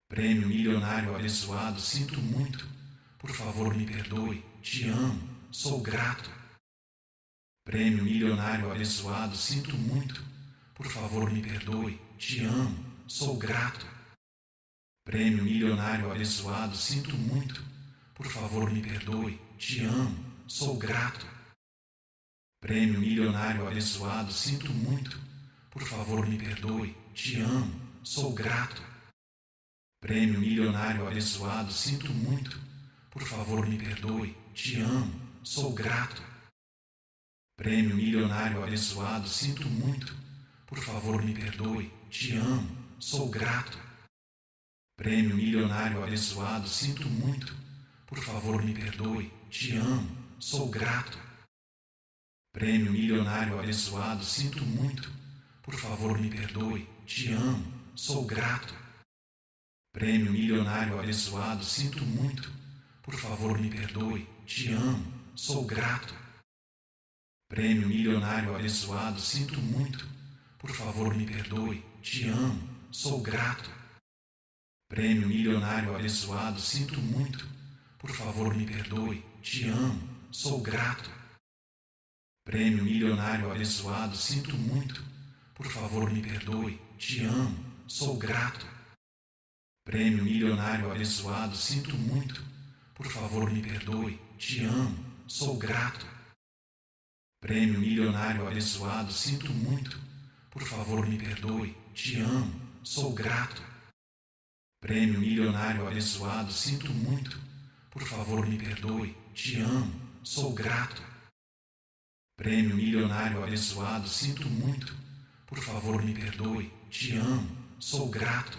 Prêmio milionário abençoado, sinto muito. Por favor, me perdoe. Te amo, sou grato. Prêmio milionário abençoado, sinto muito. Por favor, me perdoe. Te amo, sou grato. Prêmio milionário abençoado, sinto muito. Por favor, me perdoe. Te amo, sou grato. Prêmio milionário abençoado, sinto muito. Por favor, me perdoe. Te amo, sou grato. Prêmio milionário abençoado, sinto muito. Por favor, me perdoe. Te amo, sou grato. Prêmio milionário abençoado, sinto muito. Por favor, me perdoe. Te amo, sou grato. Prêmio milionário abençoado, sinto muito. Por favor, me perdoe. Te amo, sou grato. Prêmio milionário abençoado, sinto muito. Por favor, me perdoe. Te amo, sou grato. Prêmio milionário abençoado, sinto muito. Por favor, me perdoe. Te amo, sou grato. Prêmio milionário abençoado, sinto muito. Por favor, me perdoe. Te amo, sou grato. Prêmio milionário abençoado, sinto muito. Por favor, me perdoe. Te amo, sou grato. Prêmio milionário abençoado, sinto muito. Por favor, me perdoe. Te amo, sou grato. Prêmio milionário abençoado, sinto muito. Por favor, me perdoe. Te amo, sou grato. Prêmio milionário abençoado, sinto muito. Por favor, me perdoe. Te amo, sou grato. Prêmio milionário abençoado, sinto muito. Por favor, me perdoe. Te amo, sou grato. Prêmio milionário abençoado, sinto muito. Por favor, me perdoe. Te amo, sou grato.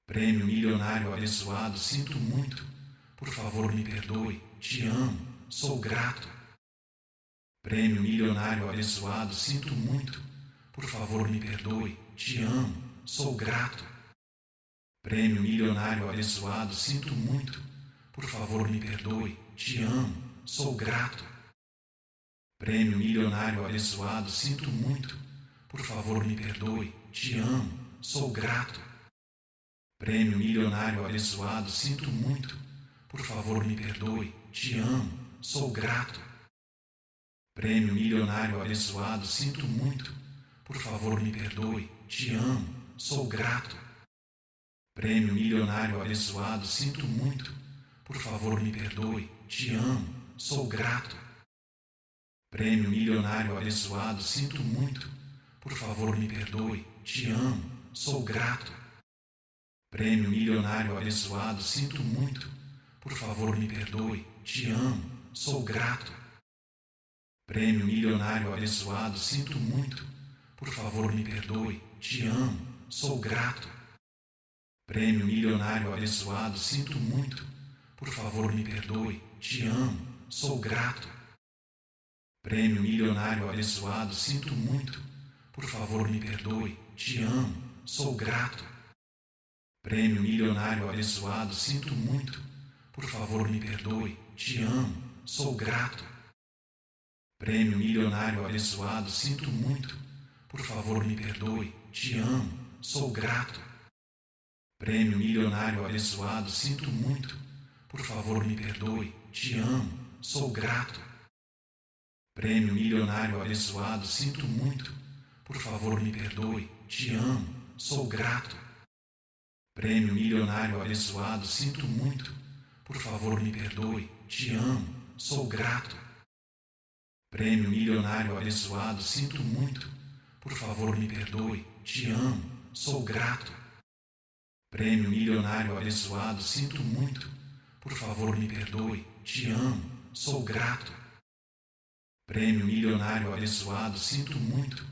Prêmio milionário abençoado, sinto muito. Por favor, me perdoe. Te amo, sou grato. Prêmio milionário abençoado, sinto muito. Por favor, me perdoe. Te amo, sou grato. Prêmio milionário abençoado, sinto muito. Por favor, me perdoe. Te amo, sou grato. Prêmio milionário abençoado, sinto muito. Por favor, me perdoe. Te amo, sou grato. Prêmio milionário abençoado, sinto muito. Por favor, me perdoe. Te amo, sou grato. Prêmio milionário abençoado, sinto muito. Por favor, me perdoe. Te amo, sou grato. Prêmio milionário abençoado, sinto muito. Por favor, me perdoe. Te amo, sou grato. Prêmio milionário abençoado, sinto muito. Por favor, me perdoe. Te amo, sou grato. Prêmio milionário abençoado, sinto muito. Por favor, me perdoe. Te amo, sou grato. Prêmio milionário abençoado, sinto muito. Por favor, me perdoe. Te amo, sou grato. Prêmio milionário abençoado, sinto muito. Por favor, me perdoe. Te amo, sou grato. Prêmio milionário abençoado, sinto muito. Por favor, me perdoe. Te amo, sou grato. Prêmio milionário abençoado, sinto muito. Por favor, me perdoe. Te amo, sou grato. Prêmio milionário abençoado, sinto muito. Por favor, me perdoe. Te amo, sou grato. Prêmio milionário abençoado, sinto muito. Por favor, me perdoe. Te amo, sou grato. Prêmio milionário abençoado, sinto muito. Por favor, me perdoe. Te amo, sou grato. Prêmio milionário abençoado, sinto muito. Por favor, me perdoe. Te amo, sou grato. Prêmio milionário abençoado, sinto muito. Por favor, me perdoe. Te amo, sou grato. Prêmio milionário abençoado, sinto muito. Por favor, me perdoe. Te amo, sou grato. Prêmio milionário abençoado, sinto muito.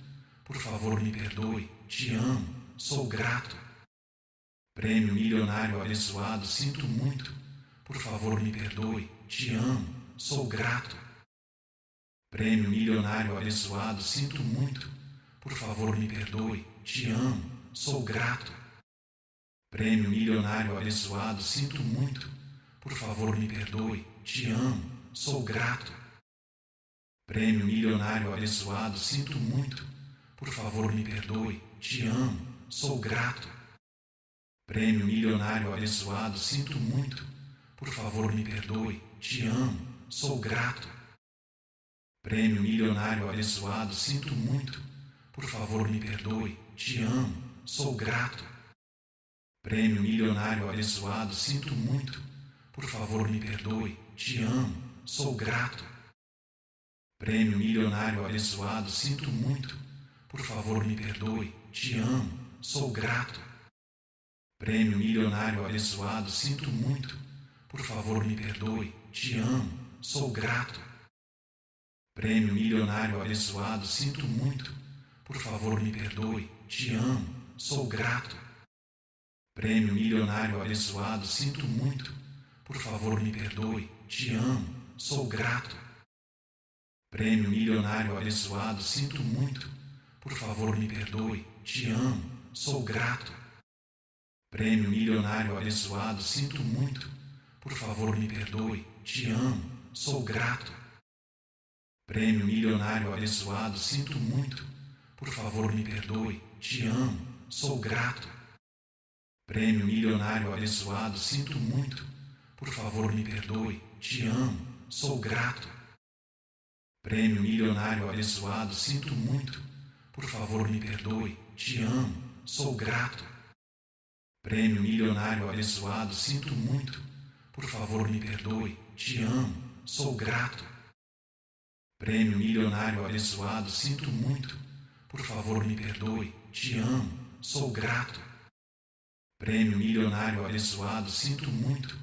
Por favor, me perdoe. Te amo, sou grato. Prêmio milionário abençoado, sinto muito. Por favor, me perdoe. Te amo, sou grato. Prêmio milionário abençoado, sinto muito. Por favor, me perdoe. Te amo, sou grato. Prêmio milionário abençoado, sinto muito. Por favor, me perdoe. Te amo, sou grato. Prêmio milionário abençoado, sinto muito. Por favor, me perdoe. Te amo, sou grato. Prêmio milionário abençoado, sinto muito. Por favor, me perdoe. Te amo. Sou grato. Prêmio milionário abençoado, sinto muito. Por favor, me perdoe. Te amo. Sou grato. Prêmio milionário abençoado, sinto muito. Por favor, me perdoe. Te amo. Sou grato. Prêmio milionário abençoado, sinto muito. Por favor, me perdoe. Te amo. Sou grato. Prêmio milionário abençoado, sinto muito. Por favor, me perdoe. Te amo. Sou grato. Prêmio milionário abençoado, sinto muito. Por favor, me perdoe. Te amo. Sou grato. Prêmio milionário abençoado, sinto muito. Por favor, me perdoe. Te amo. Sou grato. Prêmio milionário abençoado, sinto muito. Por favor, me perdoe. Te amo. Sou grato. Prêmio milionário abençoado, sinto muito. Por favor, me perdoe. Te amo. Sou grato. Prêmio milionário abençoado, sinto muito. Por favor, me perdoe. Te amo. Sou grato. Prêmio milionário abençoado, sinto muito. Por favor, me perdoe. Te amo. Sou grato. Prêmio milionário abençoado, sinto muito. Por favor, me perdoe. Te amo. Sou grato. Prêmio milionário abençoado, sinto muito. Por favor, me perdoe. Te amo. Sou grato. Prêmio milionário abençoado, sinto muito. Por favor, me perdoe. Te amo. Sou grato. Prêmio milionário abençoado, sinto muito.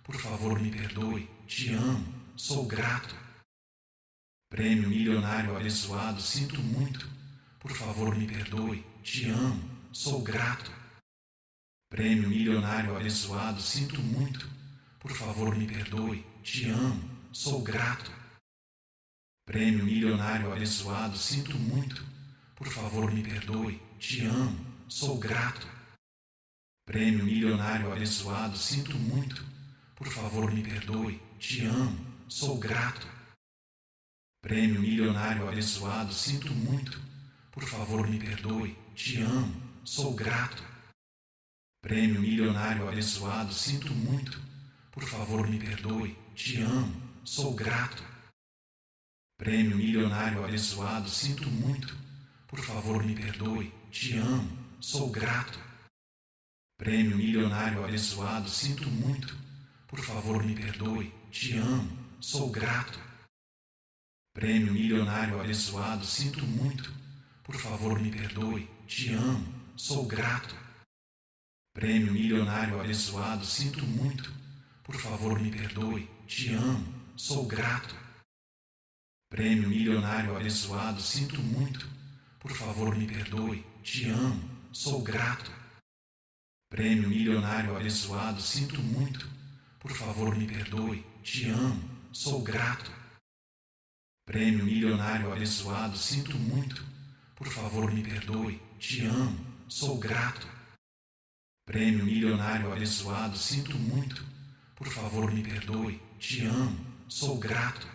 Por favor, me perdoe. Te amo. Sou grato. Prêmio milionário abençoado, sinto muito. Por favor, me perdoe. Te amo. Sou grato. Prêmio milionário abençoado, sinto muito. Por favor, me perdoe. Te amo. Sou grato. Prêmio milionário abençoado, sinto muito. Por favor, me perdoe. Te amo. Sou grato. Prêmio milionário abençoado, sinto muito. Por favor, me perdoe. Te amo. Sou grato. Prêmio milionário abençoado, sinto muito. Por favor, me perdoe. Te amo. Sou grato. Prêmio milionário abençoado, sinto muito. Por favor, me perdoe. Te amo. Sou grato. Prêmio milionário abençoado, sinto muito. Por favor, me perdoe. Te amo. Sou grato. Prêmio milionário abençoado, sinto muito. Por favor, me perdoe. Te amo. Sou grato. Prêmio milionário abençoado, sinto muito. Por favor, me perdoe. Te amo. Sou grato. Prêmio milionário abençoado, sinto muito. Por favor, me perdoe. Te amo. Sou grato. Prêmio milionário abençoado, sinto muito. Por favor, me perdoe. Te amo. Sou grato. Prêmio milionário abençoado, sinto muito. Por favor, me perdoe. Te amo. Sou grato. Prêmio milionário abençoado, sinto muito. Por favor, me perdoe. Te amo. Sou grato. Prêmio milionário abençoado, sinto muito. Por favor, me perdoe. Te amo. Sou grato.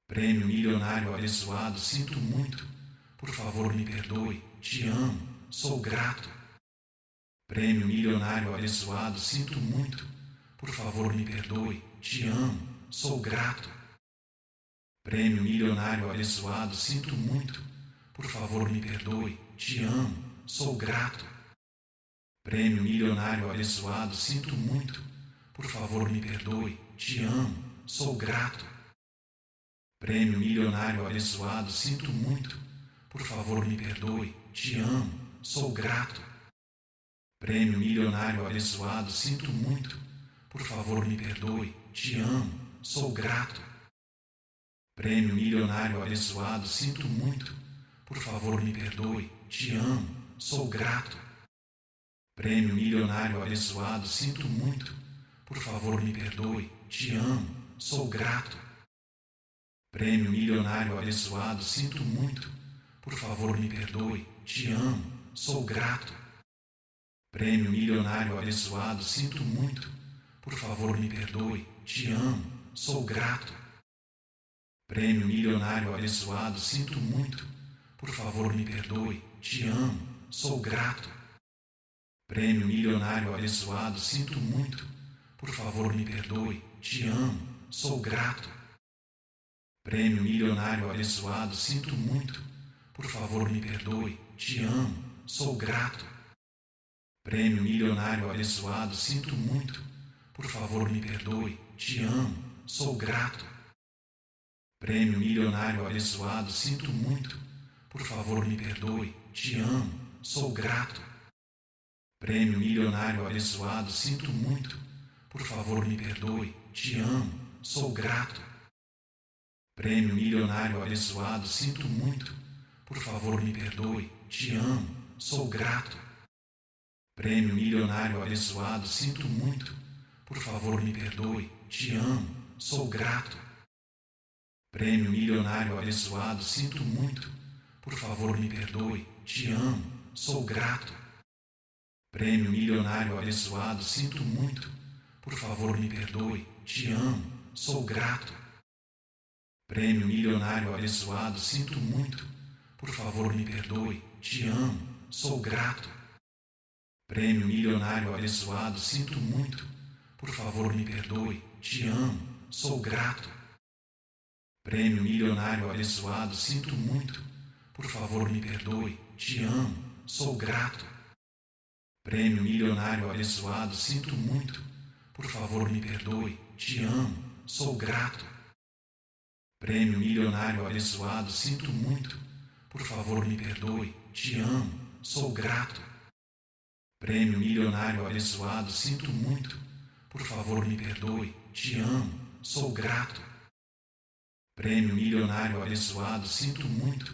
Prêmio milionário abençoado, sinto muito. Por favor, me perdoe. Te amo. Sou grato. Prêmio milionário abençoado, sinto muito. Por favor, me perdoe. Te amo. Sou grato. Prêmio milionário abençoado, sinto muito. Por favor, me perdoe. Te amo. Sou grato. Prêmio milionário abençoado, sinto muito. Por favor, me perdoe. Te amo. Sou grato. Prêmio milionário abençoado, sinto muito. Por favor, me perdoe. Te amo. Sou grato. Prêmio milionário abençoado, sinto muito. Por favor, me perdoe. Te amo. Sou grato. Prêmio milionário abençoado, sinto muito. Por favor, me perdoe. Te amo. Sou grato. Prêmio milionário abençoado, sinto muito. Por favor, me perdoe. Te amo. Sou grato. Prêmio milionário abençoado, sinto muito. Por favor, me perdoe. Te amo. Sou grato. Prêmio milionário abençoado, sinto muito. Por favor, me perdoe. Te amo. Sou grato. Prêmio milionário abençoado, sinto muito. Por favor, me perdoe. Te amo. Sou grato. Prêmio milionário abençoado, sinto muito. Por favor, me perdoe. Te amo. Sou grato. Prêmio milionário abençoado, sinto muito. Por favor, me perdoe. Te amo. Sou grato. Prêmio milionário abençoado, sinto muito. Por favor, me perdoe. Te amo. Sou grato. Prêmio milionário abençoado, sinto muito. Por favor, me perdoe. Te amo. Sou grato. Prêmio milionário abençoado, sinto muito. Por favor, me perdoe. Te amo. Sou grato. Prêmio milionário abençoado, sinto muito. Por favor, me perdoe. Te amo. Sou grato. Prêmio milionário abençoado, sinto muito. Por favor, me perdoe. Te amo. Sou grato. Prêmio milionário abençoado, sinto muito. Por favor, me perdoe. Te amo. Sou grato. Prêmio milionário abençoado, sinto muito. Por favor, me perdoe. Te amo. Sou grato. Prêmio milionário abençoado, sinto muito. Por favor, me perdoe. Te amo. Sou grato. Prêmio milionário abençoado, sinto muito. Por favor, me perdoe. Te amo. Sou grato. Prêmio milionário abençoado, sinto muito. Por favor, me perdoe. Te amo. Sou grato. Prêmio milionário abençoado, sinto muito. Por favor, me perdoe. Te amo. Sou grato. Prêmio milionário abençoado, sinto muito. Por favor, me perdoe. Te amo. Sou grato. Prêmio milionário abençoado, sinto muito. Por favor, me perdoe. Te amo. Sou grato. Prêmio milionário abençoado, sinto muito.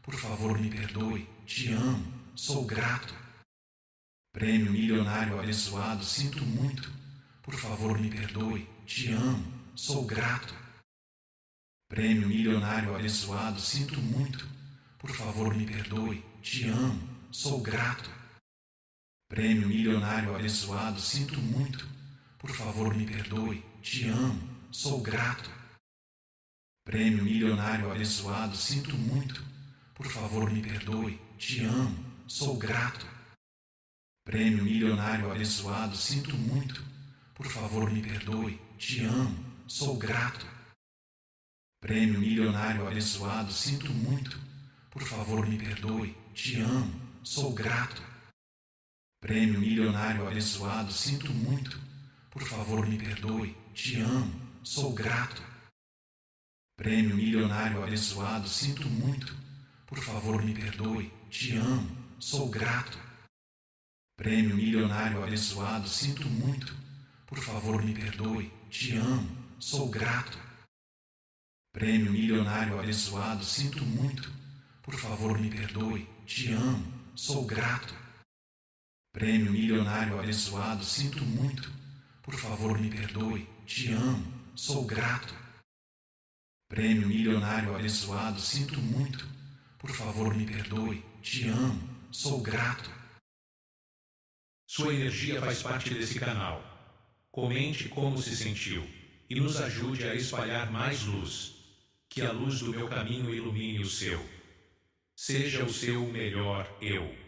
Por favor, me perdoe. Te amo. Sou grato. Prêmio milionário abençoado, sinto muito. Por favor, me perdoe. Te amo. Sou grato. Prêmio milionário abençoado, sinto muito. Por favor, me perdoe. Te amo. Sou grato. Prêmio milionário abençoado, sinto muito. Por favor, me perdoe. Te amo. Sou grato. Prêmio milionário abençoado, sinto muito. Por favor, me perdoe. Te amo. Sou grato. Prêmio milionário abençoado, sinto muito. Por favor, me perdoe. Te amo. Sou grato. Prêmio milionário abençoado, sinto muito. Por favor, me perdoe. Te amo. Sou grato. Prêmio milionário abençoado, sinto muito. Por favor, me perdoe. Te amo. Sou grato. Prêmio milionário abençoado, sinto muito. Por favor, me perdoe. Te amo. Sou grato. Prêmio milionário abençoado, sinto muito. Por favor, me perdoe. Te amo. Sou grato. Prêmio milionário abençoado, sinto muito. Por favor, me perdoe. Te amo. Sou grato. Prêmio milionário abençoado, sinto muito. Por favor, me perdoe. Te amo. Sou grato. Prêmio milionário abençoado, sinto muito. Por favor, me perdoe. Te amo. Sou grato. Sua energia faz parte desse canal. Comente como se sentiu e nos ajude a espalhar mais luz. Que a luz do meu caminho ilumine o seu. Seja o seu melhor eu.